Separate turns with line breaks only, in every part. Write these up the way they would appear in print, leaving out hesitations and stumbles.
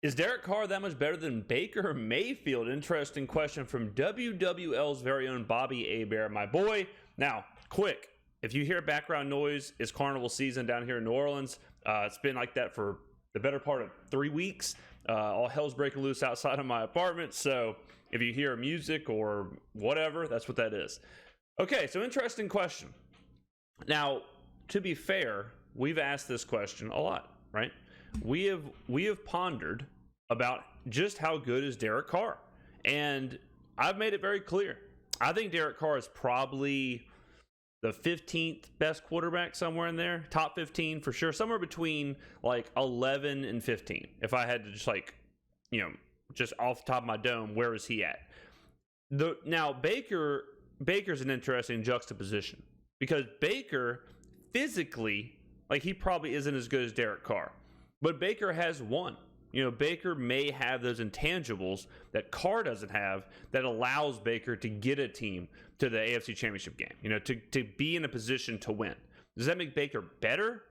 Is Derek Carr that much better than Baker Mayfield? Interesting question from WWL's very own Bobby Hebert, my boy. Now, quick, if you hear background noise, it's carnival season down here in New Orleans. It's been like that for the better part of 3 weeks. All hell's breaking loose outside of my apartment. So if you hear music or whatever, that's what that is. Okay, so interesting question. Now, to be fair, we've asked this question a lot, right? We have pondered about just how good is Derek Carr. And I've made it very clear. I think Derek Carr is probably the 15th best quarterback, somewhere in there. Top 15 for sure. Somewhere between like 11 and 15. If I had to just just off the top of my dome, where is he at? Now, Baker's an interesting juxtaposition. Because Baker, physically, he probably isn't as good as Derek Carr. But Baker has won. Baker may have those intangibles that Carr doesn't have that allows Baker to get a team to the AFC Championship game, to be in a position to win. Does that make Baker better?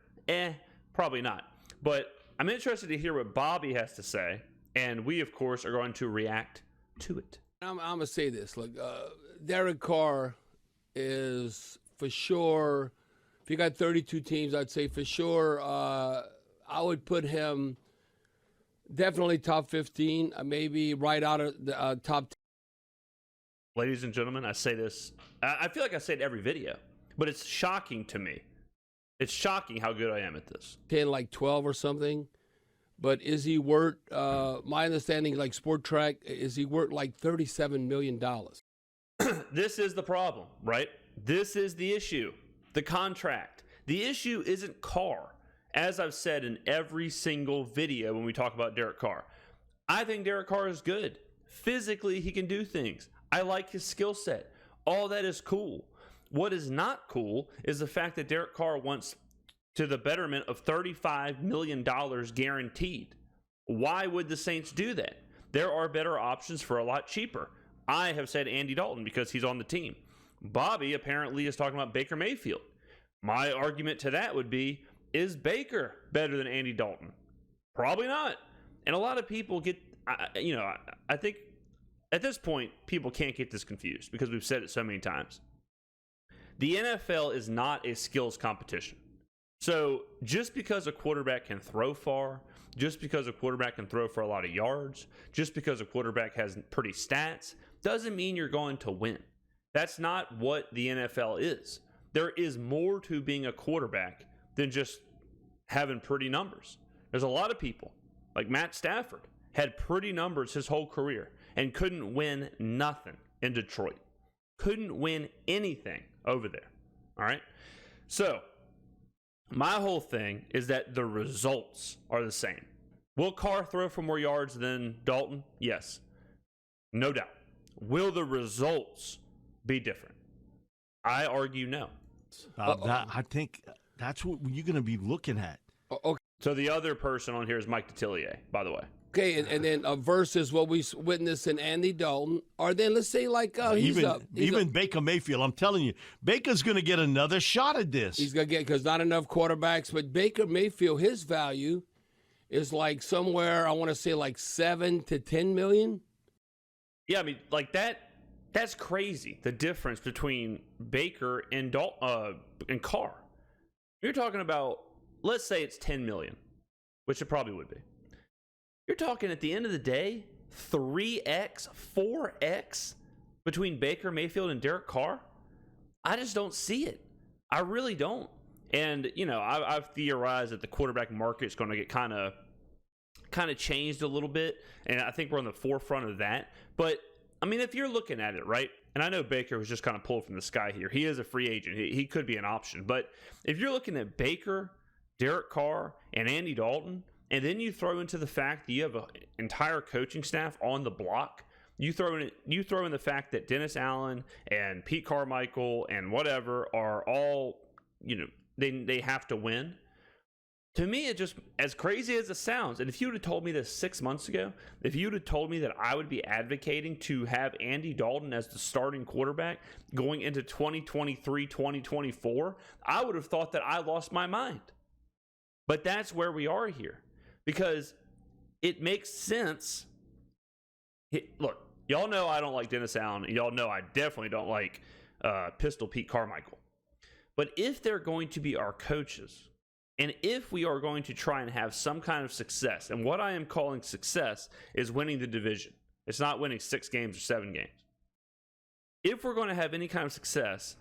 Probably not. But I'm interested to hear what Bobby has to say, and we, of course, are going to react to it.
I'm going to say this. Look, Derek Carr is for sure, if you got 32 teams, I'd say for sure I would put him definitely top 15, maybe right out of the top 10.
Ladies and gentlemen, I say this. I feel like I say it every video, but it's shocking to me. It's shocking how good I am at this.
10, like 12 or something. But is he worth, my understanding, like Sport Track, is he worth like $37 million?
This is the problem, right? This is the issue. The contract. The issue isn't Carr. As I've said in every single video when we talk about Derek Carr, I think Derek Carr is good. Physically, he can do things. I like his skill set. All that is cool. What is not cool is the fact that Derek Carr wants to the betterment of $35 million guaranteed. Why would the Saints do that? There are better options for a lot cheaper. I have said Andy Dalton because he's on the team. Bobby apparently is talking about Baker Mayfield. My argument to that would be, is Baker better than Andy Dalton? Probably not. And a lot of people get, I think at this point, people can't get this confused because we've said it so many times. The NFL is not a skills competition. So just because a quarterback can throw far, just because a quarterback can throw for a lot of yards, just because a quarterback has pretty stats, doesn't mean you're going to win. That's not what the NFL is. There is more to being a quarterback than just having pretty numbers. There's a lot of people, like Matt Stafford, had pretty numbers his whole career and couldn't win nothing in Detroit. Couldn't win anything over there. All right? So, my whole thing is that the results are the same. Will Carr throw for more yards than Dalton? Yes. No doubt. Will the results be different? I argue no.
I think that's what you're going to be looking at.
Okay.
So the other person on here is Mike Detillier, by the way.
Okay, and then versus what we witnessed in Andy Dalton, or then let's say
even Baker Mayfield. I'm telling you, Baker's going to get another shot at this.
He's going to get, because not enough quarterbacks. But Baker Mayfield, his value is like somewhere, I want to say like 7 to 10 million.
Yeah, I mean, like that's crazy. The difference between Baker and Carr. You're talking about, let's say it's 10 million, which it probably would be. You're talking at the end of the day, 3x, 4x between Baker Mayfield and Derek Carr. I just don't see it. I really don't. And, I've theorized that the quarterback market is going to get kind of changed a little bit. And I think we're on the forefront of that. But, I mean, if you're looking at it, right, and I know Baker was just kind of pulled from the sky here. He is a free agent. He could be an option. But if you're looking at Baker, Derek Carr, and Andy Dalton, and then you throw into the fact that you have an entire coaching staff on the block, you throw in the fact that Dennis Allen and Pete Carmichael and whatever are all, they have to win. To me, it just, as crazy as it sounds, and if you would have told me this 6 months ago, if you would have told me that I would be advocating to have Andy Dalton as the starting quarterback going into 2023, 2024, I would have thought that I lost my mind. But that's where we are here. Because it makes sense. Look, y'all know I don't like Dennis Allen. Y'all know I definitely don't like Pistol Pete Carmichael. But if they're going to be our coaches, and if we are going to try and have some kind of success, and what I am calling success is winning the division. It's not winning 6 games or 7 games. If we're going to have any kind of success,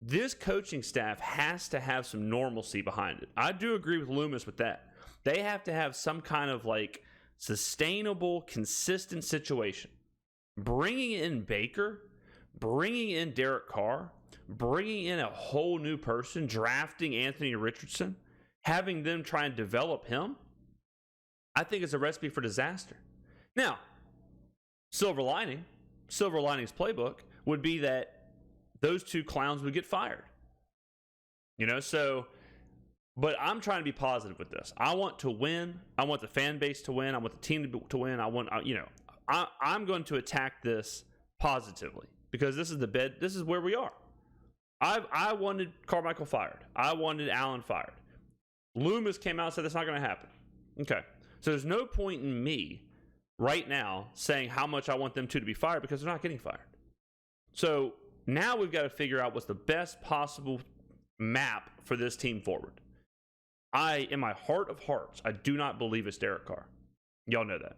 this coaching staff has to have some normalcy behind it. I do agree with Loomis with that. They have to have some kind of like sustainable, consistent situation. Bringing in Baker, bringing in Derek Carr, bringing in a whole new person, drafting Anthony Richardson, having them try and develop him, I think is a recipe for disaster. Now, silver lining's playbook would be that those 2 clowns would get fired. But I'm trying to be positive with this. I want to win. I want the fan base to win. I want the team to win. I'm going to attack this positively because this is where we are. I wanted Carmichael fired. I wanted Allen fired. Loomis came out and said that's not going to happen. Okay. So there's no point in me right now saying how much I want them to be fired because they're not getting fired. So now we've got to figure out what's the best possible map for this team forward. In my heart of hearts, I do not believe it's Derek Carr. Y'all know that.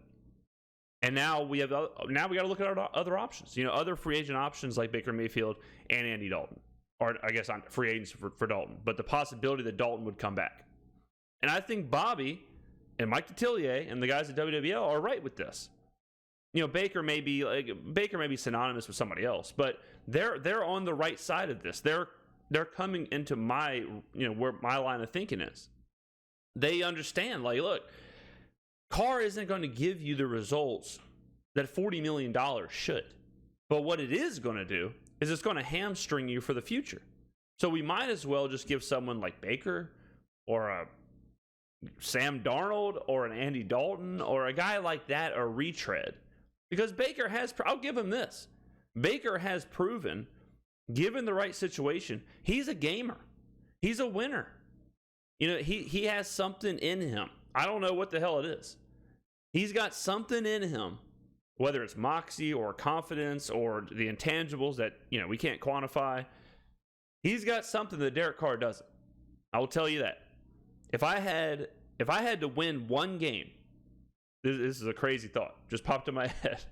And now we got to look at our other options. Other free agent options like Baker Mayfield and Andy Dalton. Or I guess on free agents for Dalton. But the possibility that Dalton would come back. And I think Bobby and Mike Detillier and the guys at WWL are right with this. Baker may be synonymous with somebody else, but they're on the right side of this. They're coming into my where my line of thinking is. They understand, like, look, Carr isn't going to give you the results that $40 million should. But what it is going to do is it's going to hamstring you for the future. So we might as well just give someone like Baker or a Sam Darnold or an Andy Dalton or a guy like that a retread. Because Baker I'll give him this. Baker has proven, given the right situation, he's a gamer. He's a winner. He has something in him. I don't know what the hell it is. He's got something in him, whether it's moxie or confidence or the intangibles that, we can't quantify. He's got something that Derek Carr doesn't. I will tell you that. If I had to win one game, this is a crazy thought, just popped in my head.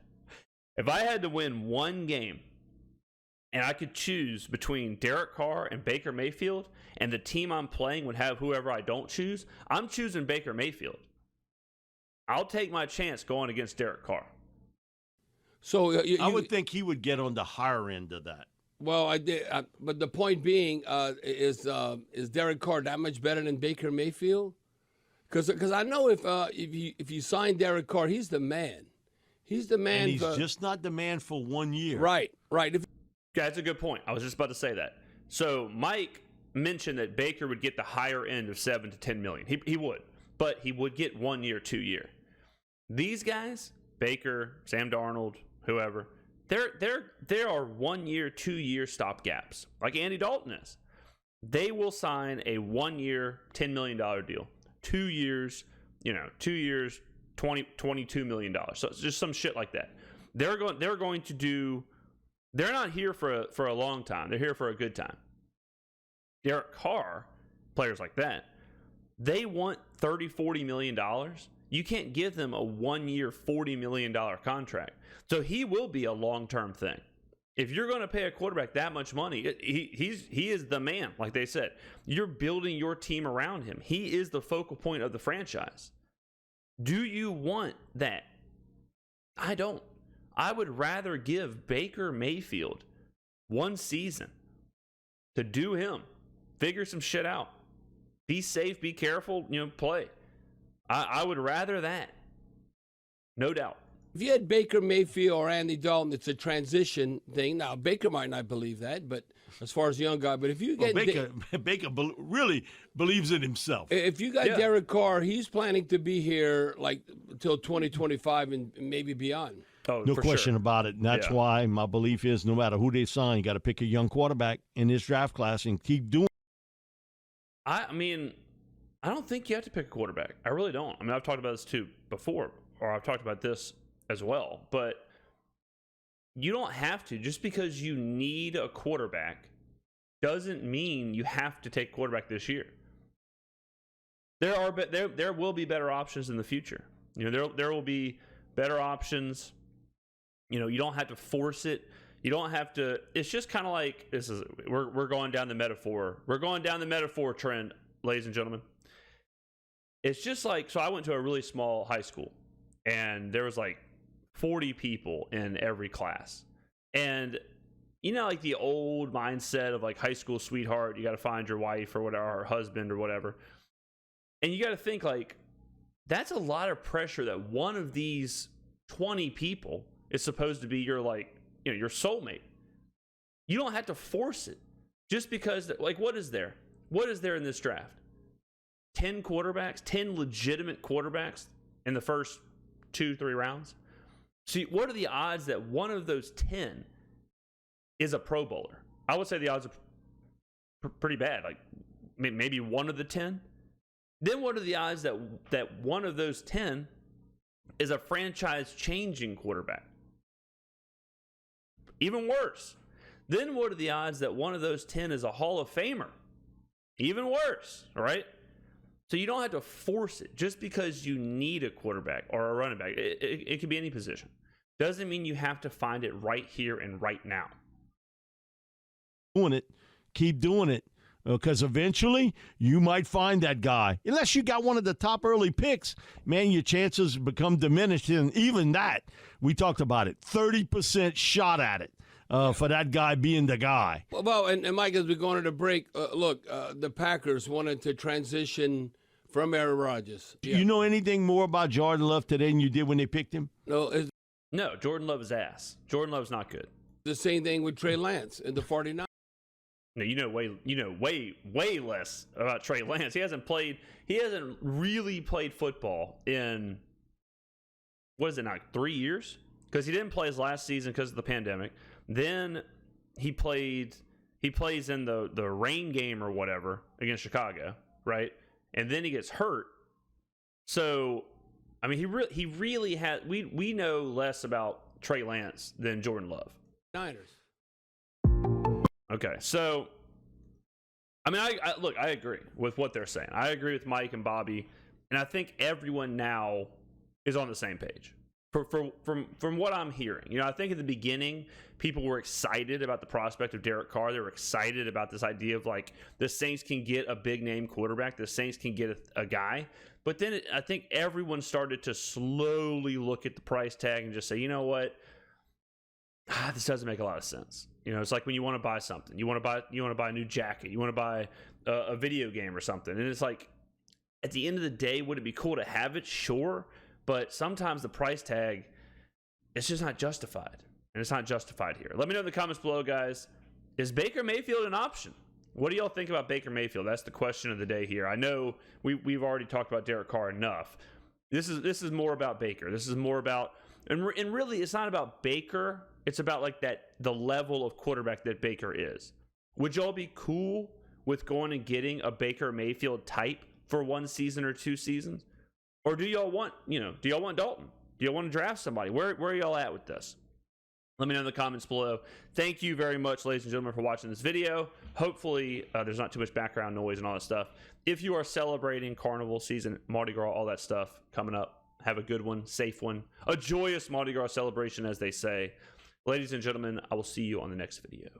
If I had to win one game and I could choose between Derek Carr and Baker Mayfield and the team I'm playing would have whoever I don't choose, I'm choosing Baker Mayfield. I'll take my chance going against Derek Carr.
So
I would think he would get on the higher end of that.
Well, I did, but the point being is Derek Carr that much better than Baker Mayfield? Because I know if you sign Derek Carr, he's the man. He's the man.
And he's just not the man for 1 year.
Right.
That's a good point. I was just about to say that. So Mike mentioned that Baker would get the higher end of $7 to $10 million. He would, but he would get 1 year, 2 year. These guys, Baker, Sam Darnold, whoever, there are 1 year, 2 year stopgaps, like Andy Dalton is. They will sign a 1 year, $10 million deal. 2 years, 2 years, $22 million. So it's just some shit like that. They're going to do. They're not here for a long time. They're here for a good time. Derek Carr, players like that, they want $30, $40 million. You can't give them a 1 year, $40 million contract. So he will be a long-term thing. If you're going to pay a quarterback that much money, he is the man, like they said. You're building your team around him. He is the focal point of the franchise. Do you want that? I don't. I would rather give Baker Mayfield 1 season to do him, figure some shit out, be safe, be careful, play. I would rather that, no doubt.
If you had Baker Mayfield or Andy Dalton, it's a transition thing. Now, Baker might not believe that, but as far as a young guy, but if you get
Baker really believes in himself.
If you got Derek Carr, he's planning to be here like until 2025 and maybe beyond.
Oh, no question about it. And that's why my belief is no matter who they sign, you got to pick a young quarterback in this draft class and keep doing it.
I mean, I don't think you have to pick a quarterback. I really don't. I mean, I've talked about this too before, or I've talked about this as well, but you don't have to. Just because you need a quarterback doesn't mean you have to take quarterback this year. There will be better options in the future. You know, there will be better options. You know, you don't have to force it. You don't have to. It's just kind of like we're going down the metaphor. We're going down the metaphor trend, ladies and gentlemen. It's just like, so I went to a really small high school, and there was like 40 people in every class. And you know, like the old mindset of like high school sweetheart, you got to find your wife or whatever, or husband or whatever. And you got to think like, that's a lot of pressure that one of these 20 people is supposed to be your, like, you know, your soulmate. You don't have to force it just because, like, what is there? What is there in this draft? 10 quarterbacks, 10 legitimate quarterbacks in the first 2-3 rounds. See, what are the odds that one of those 10 is a Pro Bowler? I would say the odds are pretty bad, like maybe one of the 10. Then what are the odds that one of those 10 is a franchise-changing quarterback? Even worse. Then what are the odds that one of those 10 is a Hall of Famer? Even worse, all right? So you don't have to force it just because you need a quarterback or a running back. It could be any position. Doesn't mean you have to find it right here and right now.
Doing it. Keep doing it. Because eventually you might find that guy. Unless you got one of the top early picks, man, your chances become diminished. And even that, we talked about it, 30% shot at it for that guy being the guy.
Well, and Mike, as we go into the break, look, the Packers wanted to transition from Aaron Rodgers.
Do you know anything more about Jordan Love today than you did when they picked him?
No, Jordan Love is ass. Jordan Love's not good.
The same thing with Trey Lance in the 49ers.
No, you know way less about Trey Lance. He hasn't really played football in, what is it now, 3 years? Because he didn't play his last season because of the pandemic. Then he plays in the rain game or whatever against Chicago, right? And then he gets hurt. So, I mean, he really has. We know less about Trey Lance than Jordan Love.
Niners.
Okay, so, I mean, I agree with what they're saying. I agree with Mike and Bobby, and I think everyone now is on the same page. From what I'm hearing, you know, I think at the beginning people were excited about the prospect of Derek Carr. They were excited about this idea of like the Saints can get a big name quarterback, the Saints can get a guy. But then I think everyone started to slowly look at the price tag and just say, you know what, this doesn't make a lot of sense. You know, it's like when you want to buy something, you want to buy a new jacket, you want to buy a video game or something, and it's like, at the end of the day, would it be cool to have it? Sure. But sometimes the price tag, it's just not justified. And it's not justified here. Let me know in the comments below, guys. Is Baker Mayfield an option? What do y'all think about Baker Mayfield? That's the question of the day here. I know we've already talked about Derek Carr enough. This is more about Baker. This is more about, and really it's not about Baker. It's about like the level of quarterback that Baker is. Would y'all be cool with going and getting a Baker Mayfield type for 1 season or 2 seasons? Or do y'all want Dalton? Do y'all want to draft somebody? Where are y'all at with this? Let me know in the comments below. Thank you very much, ladies and gentlemen, for watching this video. Hopefully, there's not too much background noise and all that stuff. If you are celebrating Carnival season, Mardi Gras, all that stuff coming up, have a good one, safe one, a joyous Mardi Gras celebration, as they say. Ladies and gentlemen, I will see you on the next video.